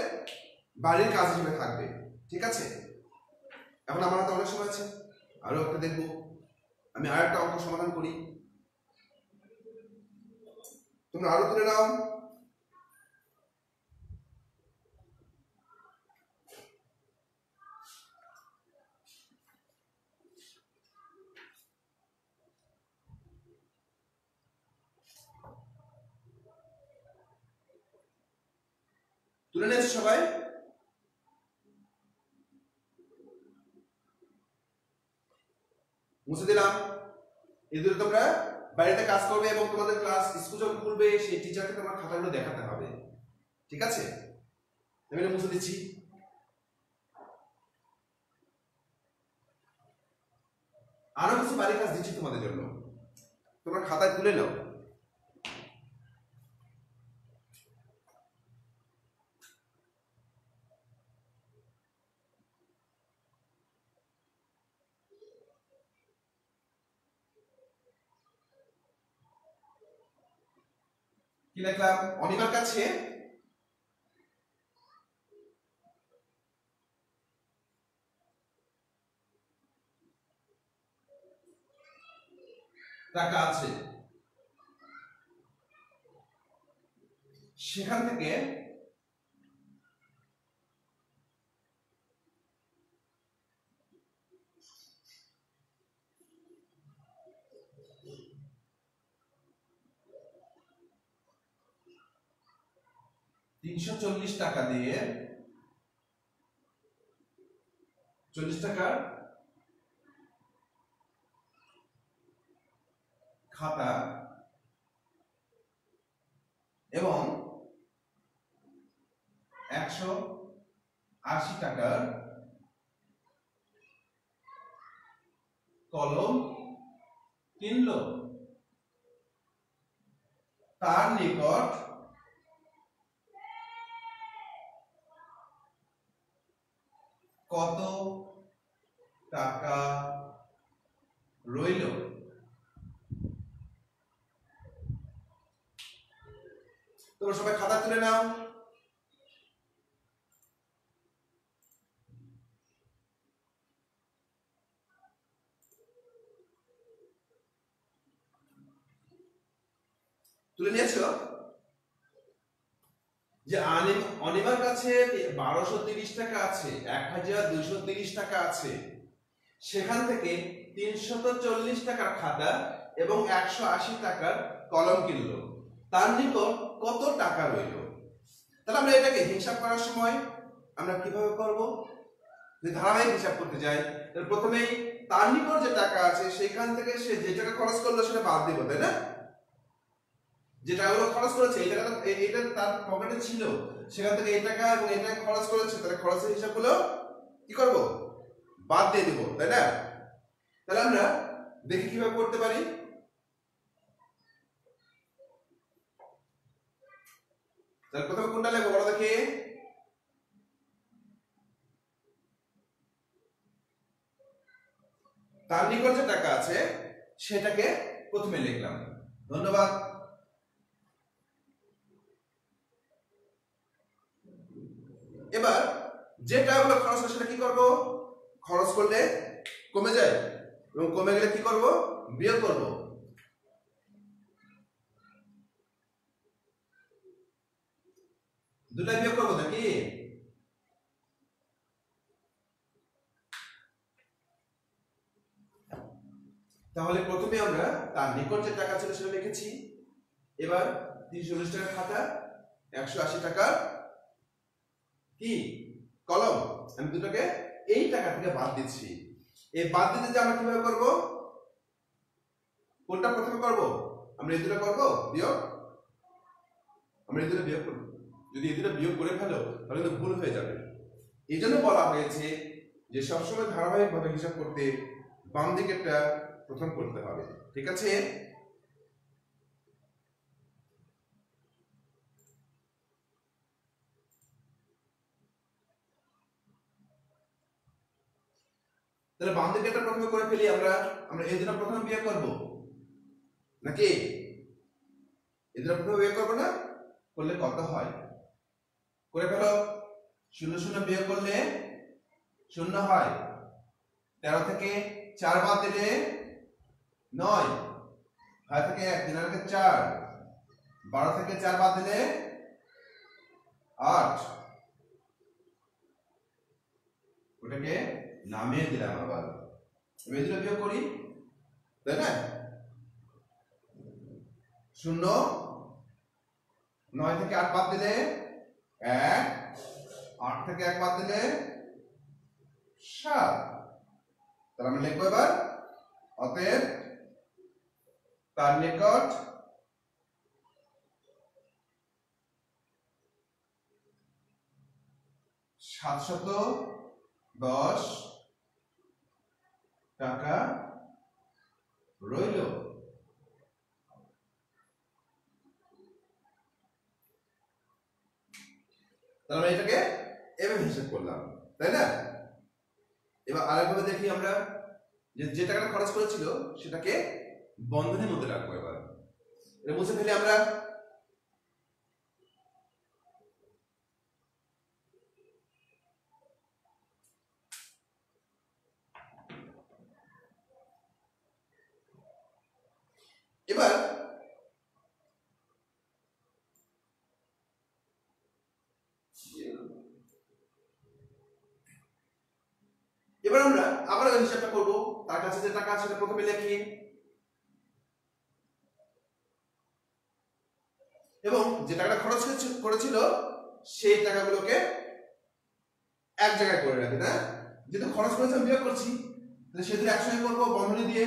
বাড়ির কাজ হিসেবে থাকবে, ঠিক আছে? এখন আমার হাতে অনেক সময় আছে, আরো একটা দেখবো। আমি আর একটা অঙ্ক সমাধান করি, তোমরা আরো তুলে নাও। তুলে নিয়েছো সবাই? মুছে দিলাম। এই দুটো তোমরা বাড়িতে কাজ করবে এবং তোমাদের ক্লাস স্কুল যখন খুলবে সেই টিচারকে তোমার খাতাগুলো দেখাতে হবে, ঠিক আছে? আমি এটা মুছে দিচ্ছি। আরো কিছু বাড়ির কাজ দিচ্ছি তোমাদের জন্য, তোমরা খাতায় তুলে নাও। কি লিখলাম? অনিমার কাছে টাকা আছে, সেখান থেকে টাকা দিয়ে 40 টাকার খাতা এবং 180 টাকার কলম কিনলো। তার নিকট কত টাকা রইল? তোমরা সবাই খাতা তুলে নাও। তুলে নিয়েছো? যে অনিমার কাছে 1230 টাকা আছে, 1230 টাকা আছে, সেখান থেকে 340 টাকার খাতা এবং 180 টাকার কলম কিনলো। তার নিকট কত টাকা রইল? তাহলে আমরা এটাকে হিসাব করার সময় আমরা কিভাবে করব? যে ধারাবাহিক হিসাব করতে যাই তাহলে প্রথমেই তার নিকট যে টাকা আছে সেখান থেকে সে যে টাকা খরচ করলো সেটা বাদ দিব, তাই না? যে টাকাগুলো খরচ করেছে এই টাকাটা এটা তার পকেটে ছিল, সেখান থেকে এই টাকা এবং এই টাকা খরচ করেছে, তাহলে খরচের হিসাবগুলো কি করব? বাদ দিয়ে দিব, তাই না? তাহলে আমরা দেখি কিভাবে করতে পারি। তাহলে প্রথমে কোনটা লিখবো বলো দেখি? তার নিকট যে টাকা আছে সেটাকে প্রথমে লিখলাম। ধন্যবাদ। এবার যে টাকাগুলো খরচ হয় সেটা কি করব? খরচ করলে কমে যায় এবং কমে গেলে কি করব? বিয়োগ করব। দুটাই বিয়োগ করব নাকি? তাহলে প্রথমে আমরা তার নিকট যে টাকা ছিল সেটা লিখেছি। এবার 340 টাকার খাতা, 180 টাকার কি কলম, আমি দুটোকে এই টাকা থেকে বাদ দিচ্ছি। এই বাদ দিতে যে আমরা কিভাবে করব? কোনটা প্রথমে করব? আমরা এই দুটো করব বিয়োগ, আমরা এই দুটো বিয়োগ করব। যদি এই দুটো বিয়োগ করে ফেলো তাহলে তো ভুল হয়ে যাবে। এই জন্য বলা হয়েছে যে সবসময় ধারাবাহিকভাবে হিসাব করতে বাম দিকেরটা প্রথম করতে হবে, ঠিক আছে? তাহলে বাম দিকেরটা প্রথমে করে ফেলি। আমরা এই দুটো প্রথমে বিয়োগ করব নাকি? এই দুটো প্রথমে বিয়োগ করব না? করলে কত হয়? করে ফেলো। 0 0 বিয়োগ করলে 0 হয়। 13 থেকে 4 বাদ দিলে 9, 5 থেকে 1, 3 থেকে 4, 12 থেকে 4 বাদ দিলে 8। ওটাকে নামিয়ে দিলাম আবার। এবার দুটো বিয়োগ করি, তাই না? 0, 9 থেকে 8 বাদ দিলে 1, 8 থেকে 1 বাদ দিলে 7। তাহলে আমরা লিখবো এবার অতএব তার নিকট $710 টাকা রইল। তাহলে আমরা এটাকে এভাবে হিসাব করলাম, তাই না? এবার আরেকভাবে দেখি আমরা যে টাকাটা খরচ করেছিল সেটাকে বন্ধনীর মধ্যে রাখবো। এবার এটা মুছে ফেলি আমরা। এবার আমরা আবার হিসাবটা করব। তার কাছে যে টাকা আছে সেটা প্রথমে লিখি এবং যে টাকাটা খরচ করেছিল সেই টাকাগুলোকে এক জায়গায় করে রাখি, না? যেহেতু খরচ করেছে আমি বিয়োগ করছি, তাহলে সেগুলো একসঙ্গে করবো বন্ধনী দিয়ে।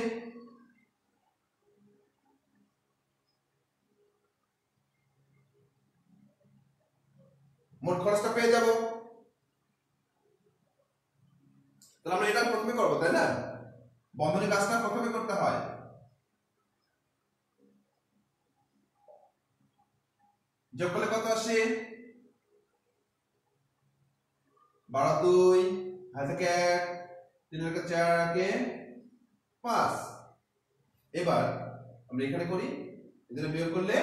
মোট খরচটা পেয়ে যাব। তাহলে আমরা এটা প্রথমে করবো, তাই না? বন্ধনী কাজটা প্রথমে করতে হয়। যোগ করলে কত আসে? 12 2, 5 থেকে 1, 3 থেকে 4 5। এবার আমরা এখানে করি, এদের বিয়োগ করলে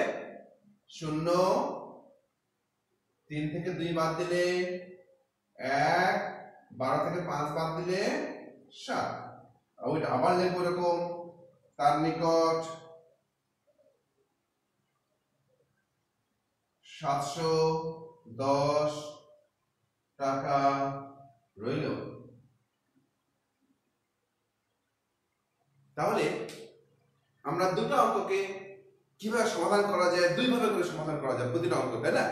0, 3 থেকে 2 বাদ দিলে 1, 12 থেকে 5 বাদ দিলে 7। ওইটা আবার লিখবো এরকম, তার নিকট 710 টাকা রইল। তাহলে আমরা দুটো অঙ্ককে কিভাবে সমাধান করা যায়, দুই ভাবে করে সমাধান করা যায় প্রতিটা অঙ্ক, তাই না?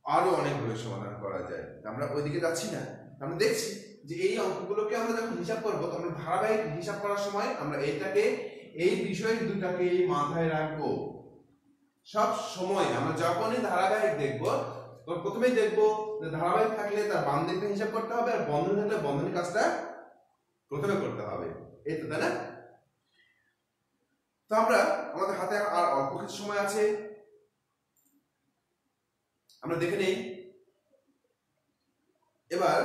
আরো অনেকভাবে সমাধান করা যায়। আমরা ওইদিকে যাচ্ছি না, আমরা দেখছি যে এই অঙ্কগুলোকে আমরা যখন হিসাব করবো তখন ধারাবাহিক হিসাব করার সময় আমরা এটাকে এই বিষয় দুটাকে মাথায় রাখবো সব সময়। আমরা যখনই ধারাবাহিক দেখবো তখন প্রথমেই দেখবো যে ধারাবাহিক থাকলে তার বাম দিকটা হিসাব করতে হবে, আর বন্ধনী থাকলে বন্ধনীর কাজটা প্রথমে করতে হবে, এই তো, তাই না? তো আমরা আমাদের হাতে আর অল্প কিছু সময় আছে, আমরা দেখে নেই। এবার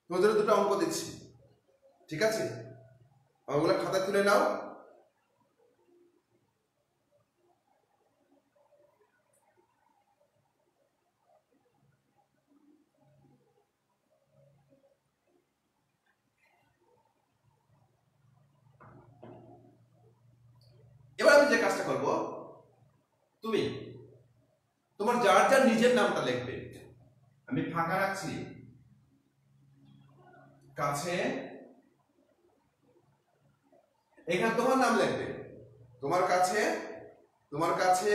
তোমাদের দুটো অঙ্ক দিচ্ছি, ঠিক আছে? অঙ্কগুলো খাতায় তুলে নাও। এবার আমি যে কাজটা করব, তুমি তোমার যার যার নিজের নামটা লিখবে। আমি ফাঁকা রাখছি, কাছে এখানে তোমার নাম লিখবে। তোমার কাছে, তোমার কাছে,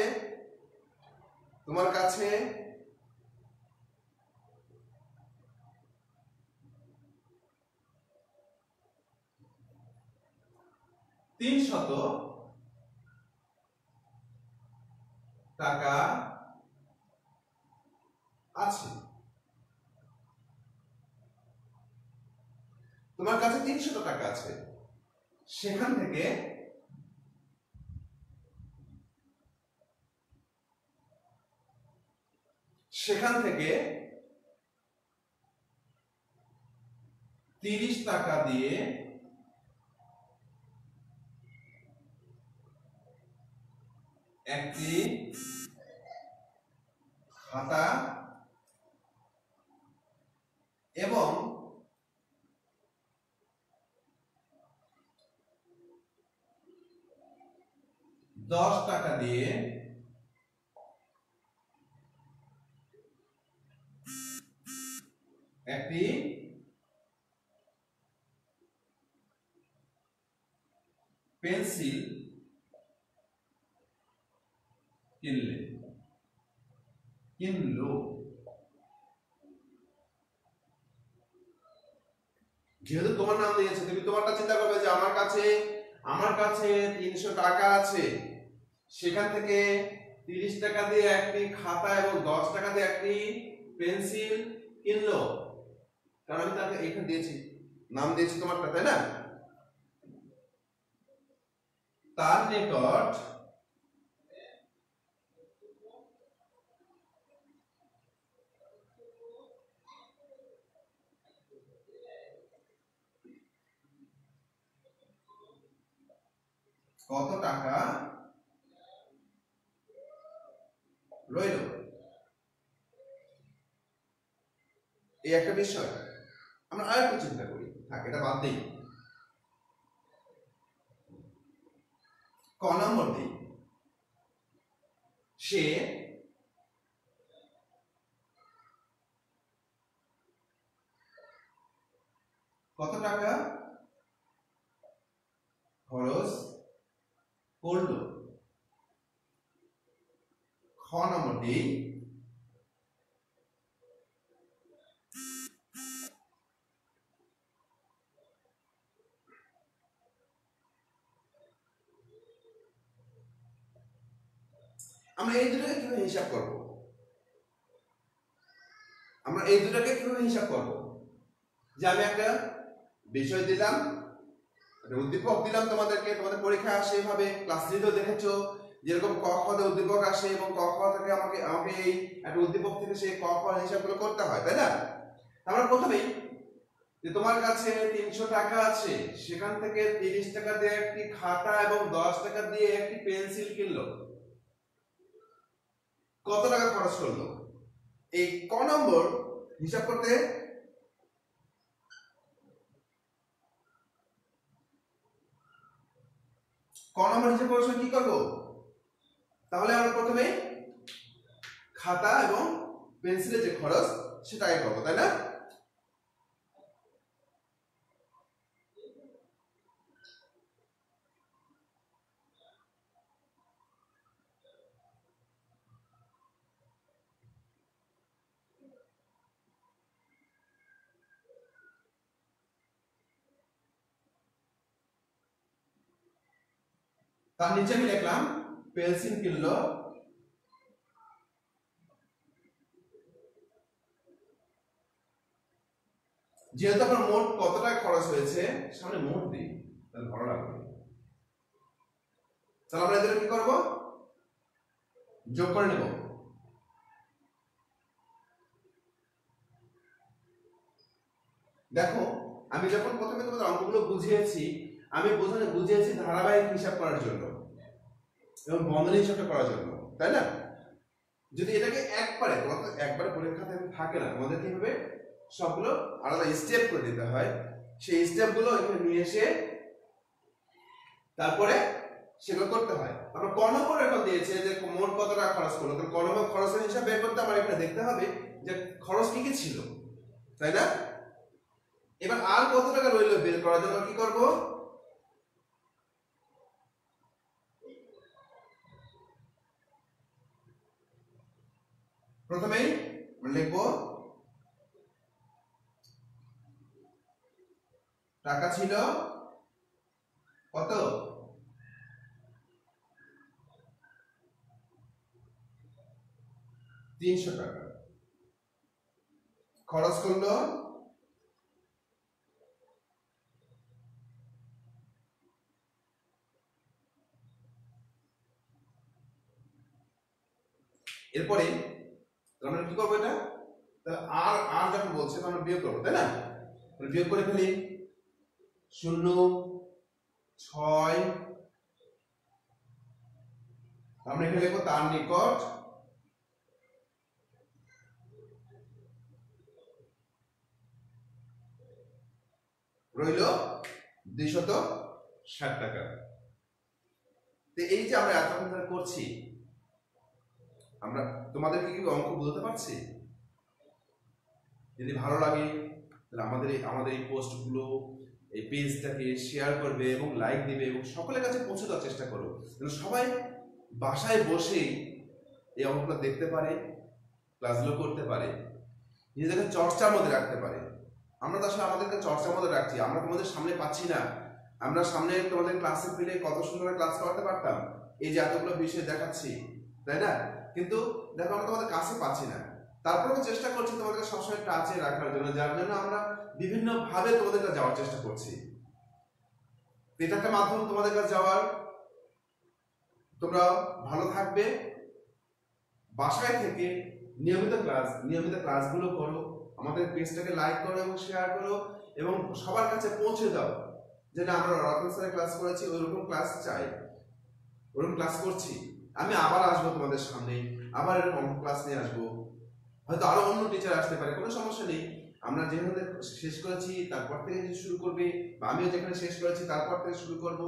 তোমার কাছে, $300 টাকা আছে। তোমার কাছে 300 টাকা আছে, সেখান থেকে $30 টাকা দিয়ে একটি খাতা এবং $10 দিয়ে একটি পেন্সিল কিনলো। যেহেতু তোমার নাম দিয়েছে, তুমি তোমারটা চিন্তা করবে যে আমার কাছে 300 টাকা আছে, সেখান থেকে 30 টাকা দিয়ে একটি খাতা এবং 10 টাকা দিয়ে একটি পেন্সিল কিনলো। কারণ আমি তাকে এখানে দিয়েছি, নাম দিয়েছি তোমারটা, তাই না? তার নিকট কত টাকা রইল, এই একটা বিষয়। আমরা আরেকটু চিন্তা করি, থাক এটা বাদ দিই, ক নম্বর দিই। সে কত টাকা খরচ করলো। খ নম্বর দিই, আমরা এই দুটোকে কিভাবে হিসাব করব? যে আমি একটা বিষয় দিলাম, একটা উদ্দীপক দিলাম তোমাদেরকে, তোমাদের পরীক্ষা আসে এভাবে, ক্লাস 3তেও দেখেছো যেরকম ক খ তে উদ্দীপক আসে এবং ক খ থেকে আমাকে এই একটা উদ্দীপক থেকে সেই ক খ হিসাবগুলো করতে হয়, তাই না? আমরা প্রথমেই যে তোমার কাছে 300 টাকা আছে, সেখান থেকে 30 টাকা দিয়ে একটি খাতা এবং 10 টাকা দিয়ে একটি পেন্সিল কিনলো, কত টাকা খরচ করলো। এই ক নম্বর হিসাব করতে হিসাব করার সময় কি করবো? তাহলে আমরা প্রথমে খাতা এবং পেন্সিলের যে খরচ সেটা আগে করবো, তাই না? তার নিচে আমি লিখলাম পেন্সিল কিনলো যেহেতু আপনার মোট কত টাকা খরচ হয়েছে সামনে মোট দিই তাহলে ভালো লাগবে। তাহলে আমরা এদের কি করব, যোগ করে নেব। দেখো আমি যখন প্রথমে তোমাদের অঙ্কগুলো বুঝিয়েছি আমি বুঝিয়েছি ধারাবাহিক হিসাব করার জন্য এবং বন্ধনী হিসাবটা করার জন্য, তাই না? যদি এটাকে একবারে তোমাদের একবারে পরীক্ষাতে থাকে না, তোমাদের কি হবে সবগুলো আলাদা স্টেপ করে দিতে হয়। সেই স্টেপগুলো এখানে নিয়ে এসে তারপরে সেগুলো করতে হয়। আমরা ক নম্বর রেকর্ড দিয়েছে যে মোট কত টাকা খরচ করলো, তো ক নম্বর খরচের হিসাব বের করতে আমার এখানে দেখতে হবে যে খরচ কি কি ছিল, তাই না? এবার আর কত টাকা রইল বের করার জন্য কি করব, প্রথমেই লিখব টাকা ছিল কত, 300 টাকা। খরচ করলো এরপরে আমরা কি করবো, এটা তাহলে আর আর যখন বলছে আমরা বিয়োগ করবো, তাই না? বিয়োগ করে ফেলি 0 6 আমরা এখানে লিখবো তার নিকট রইল 260 টাকা। তো এই যে আমরা এতক্ষণ ধরে করছি, আমরা তোমাদেরকে কি অঙ্ক বলতে পারছি? যদি ভালো লাগে তাহলে আমাদের এই পোস্টগুলো এই পেজটাকে শেয়ার করবে এবং লাইক দিবে এবং সকলের কাছে পৌঁছে দেওয়ার চেষ্টা করো, যেন সবাই বাসায় বসে এই অঙ্কগুলো দেখতে পারে, ক্লাসগুলো করতে পারে, নিজেদেরকে চর্চার মধ্যে রাখতে পারে। আমরা তো আসলে আমাদেরকে চর্চার মধ্যে রাখছি, আমরা তোমাদের সামনে পাচ্ছি না। আমরা সামনে তোমাদের ক্লাসে পেলে কত সুন্দর ক্লাস করাতে পারতাম, এই যে এতগুলো বিষয় দেখাচ্ছি, তাই না? কিন্তু দেখো আমরা তোমাদের কাছে পাচ্ছি না, তারপরে চেষ্টা করছি তোমাদেরকে সবসময় টাচে রাখার জন্য, যার জন্য আমরা বিভিন্ন ভাবে তোমাদের কাছে যাওয়ার চেষ্টা করছি। এটা একটা মাধ্যম তোমাদের কাছে যাওয়ার। তোমরা ভালো থাকবে, বাসায় থেকে নিয়মিত ক্লাসগুলো করো, আমাদের পেজটাকে লাইক করো এবং শেয়ার করো এবং সবার কাছে পৌঁছে দাও যে না আমরা রতন স্যারের ক্লাস করেছি, ওইরকম ক্লাস চাই, ওরকম ক্লাস করছি। আমি আবার আসবো তোমাদের সামনে, আবার এরকম ক্লাস নিয়ে আসবো, হয়তো আরো অন্য টিচার আসতে পারে, কোনো সমস্যা নেই। আমরা যেভাবে শেষ করেছি তারপর থেকে শুরু করবে, বা আমিও যেখানে শেষ করেছি তারপর থেকে শুরু করব,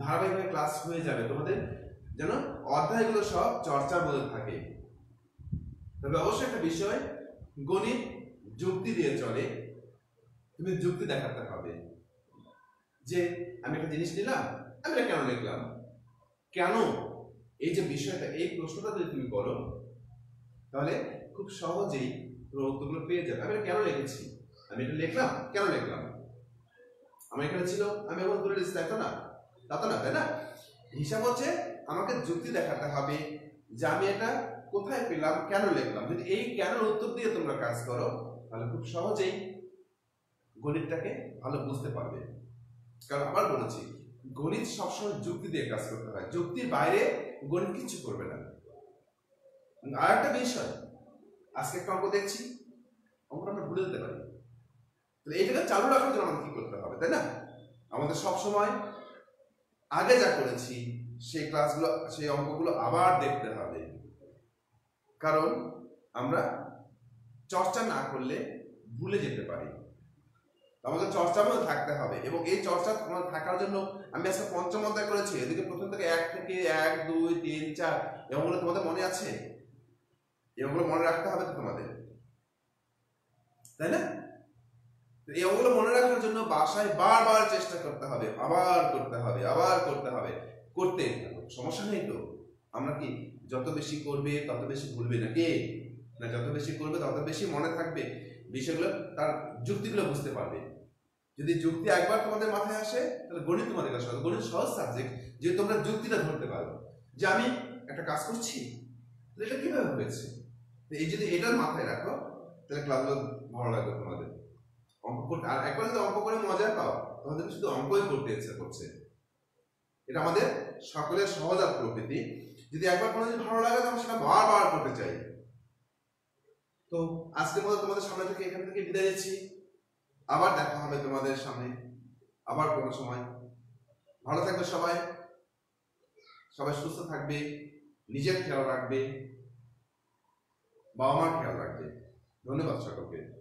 ধারাবাহিকভাবে ক্লাস হয়ে যাবে তোমাদের, যেন অধ্যায়গুলো সব চর্চার মধ্যে থাকে। তবে অবশ্যই একটা বিষয়, গণিত যুক্তি দিয়ে চলে, তুমি যুক্তি দেখাতে হবে যে আমি একটা জিনিস নিলাম, আমি এটা কেন লিখলাম, কেন, এই যে বিষয়টা, এই প্রশ্নটা যদি তুমি করো তাহলে খুব সহজেই উত্তরগুলো পেয়ে যাবে। আমি এটা কেন লিখেছি, আমি এটা লিখলাম কেন লিখলাম, আমার এখানে ছিল আমি এখন করে দিচ্ছি, তাই তো না? তা তো না, তাই না? হিসাব হচ্ছে আমাকে যুক্তি দেখাতে হবে যে আমি এটা কোথায় পেলাম, কেন লিখলাম। যদি এই কেন উত্তর দিয়ে তোমরা কাজ করো তাহলে খুব সহজেই গণিতটাকে ভালো বুঝতে পারবে। কারণ আবার বলেছি, গণিত সবসময় যুক্তি দিয়ে কাজ করতে হয়, যুক্তির বাইরে গণিত কিছু করবে না। আর একটা বিষয়, আজকে একটা অঙ্ক দেখছি, অঙ্কটা আমরা ভুলে যেতে পারি, তাহলে এইটাকে চালু রাখার জন্য আমাদের কি করতে হবে, তাই না? আমাদের সবসময় আগে যা করেছি সেই ক্লাসগুলো, সেই অঙ্কগুলো আবার দেখতে হবে, কারণ আমরা চর্চা না করলে ভুলে যেতে পারি। আমাদের চর্চার মধ্যে থাকতে হবে এবং এই চর্চা থাকার জন্য আমি আজকে পঞ্চম অধ্যায় করেছি, এদিকে প্রথম থেকে 1 2 3 4 এগুলো তোমাদের মনে আছে, এগুলো মনে রাখতে হবে তো তোমাদের, তাই না? এগুলো মনে রাখার জন্য বাসায় বারবার চেষ্টা করতে হবে, আবার করতে হবে, আবার করতে হবে, করতে সমস্যা নেই তো। আমরা কি যত বেশি করবে তত বেশি ভুলবে নাকি না, যত বেশি করবে তত বেশি মনে থাকবে বিষয়গুলো, তার যুক্তিগুলো বুঝতে পারবে। যদি যুক্তি একবার তোমাদের মাথায় আসে তাহলে গণিত তোমাদের কাছে সহজ। গণিত সহজ সাবজেক্ট, যে তোমরা যুক্তিটা ধরতে পারো যে আমি একটা কাজ করছি, এটা কিভাবে হয়েছে। এই যদি এটার মাথায় রাখো তাহলে ক্লাসগুলো ভালো লাগবে তোমাদের। অঙ্ক করতে আর একবার যদি অঙ্ক করে মজা পাও তোমাদের শুধু অঙ্কই করতে ইচ্ছা করছে। এটা আমাদের সকলের সহজাত প্রকৃতি। যদি একবার কোনো যদি ভালো লাগে তখন সেটা বারবার করতে চাই। তো আজকের মতো তোমাদের সামনে থেকে এখান থেকে বিদায় নিচ্ছি। আবার দেখা হবে তোমাদের সামনে আবার কোনো সময়। ভালো থাকবে সবাই, সবাই সুস্থ থাকবে, নিজের খেয়াল রাখবে, বাবা মার খেয়াল রাখবে। ধন্যবাদ সকলকে।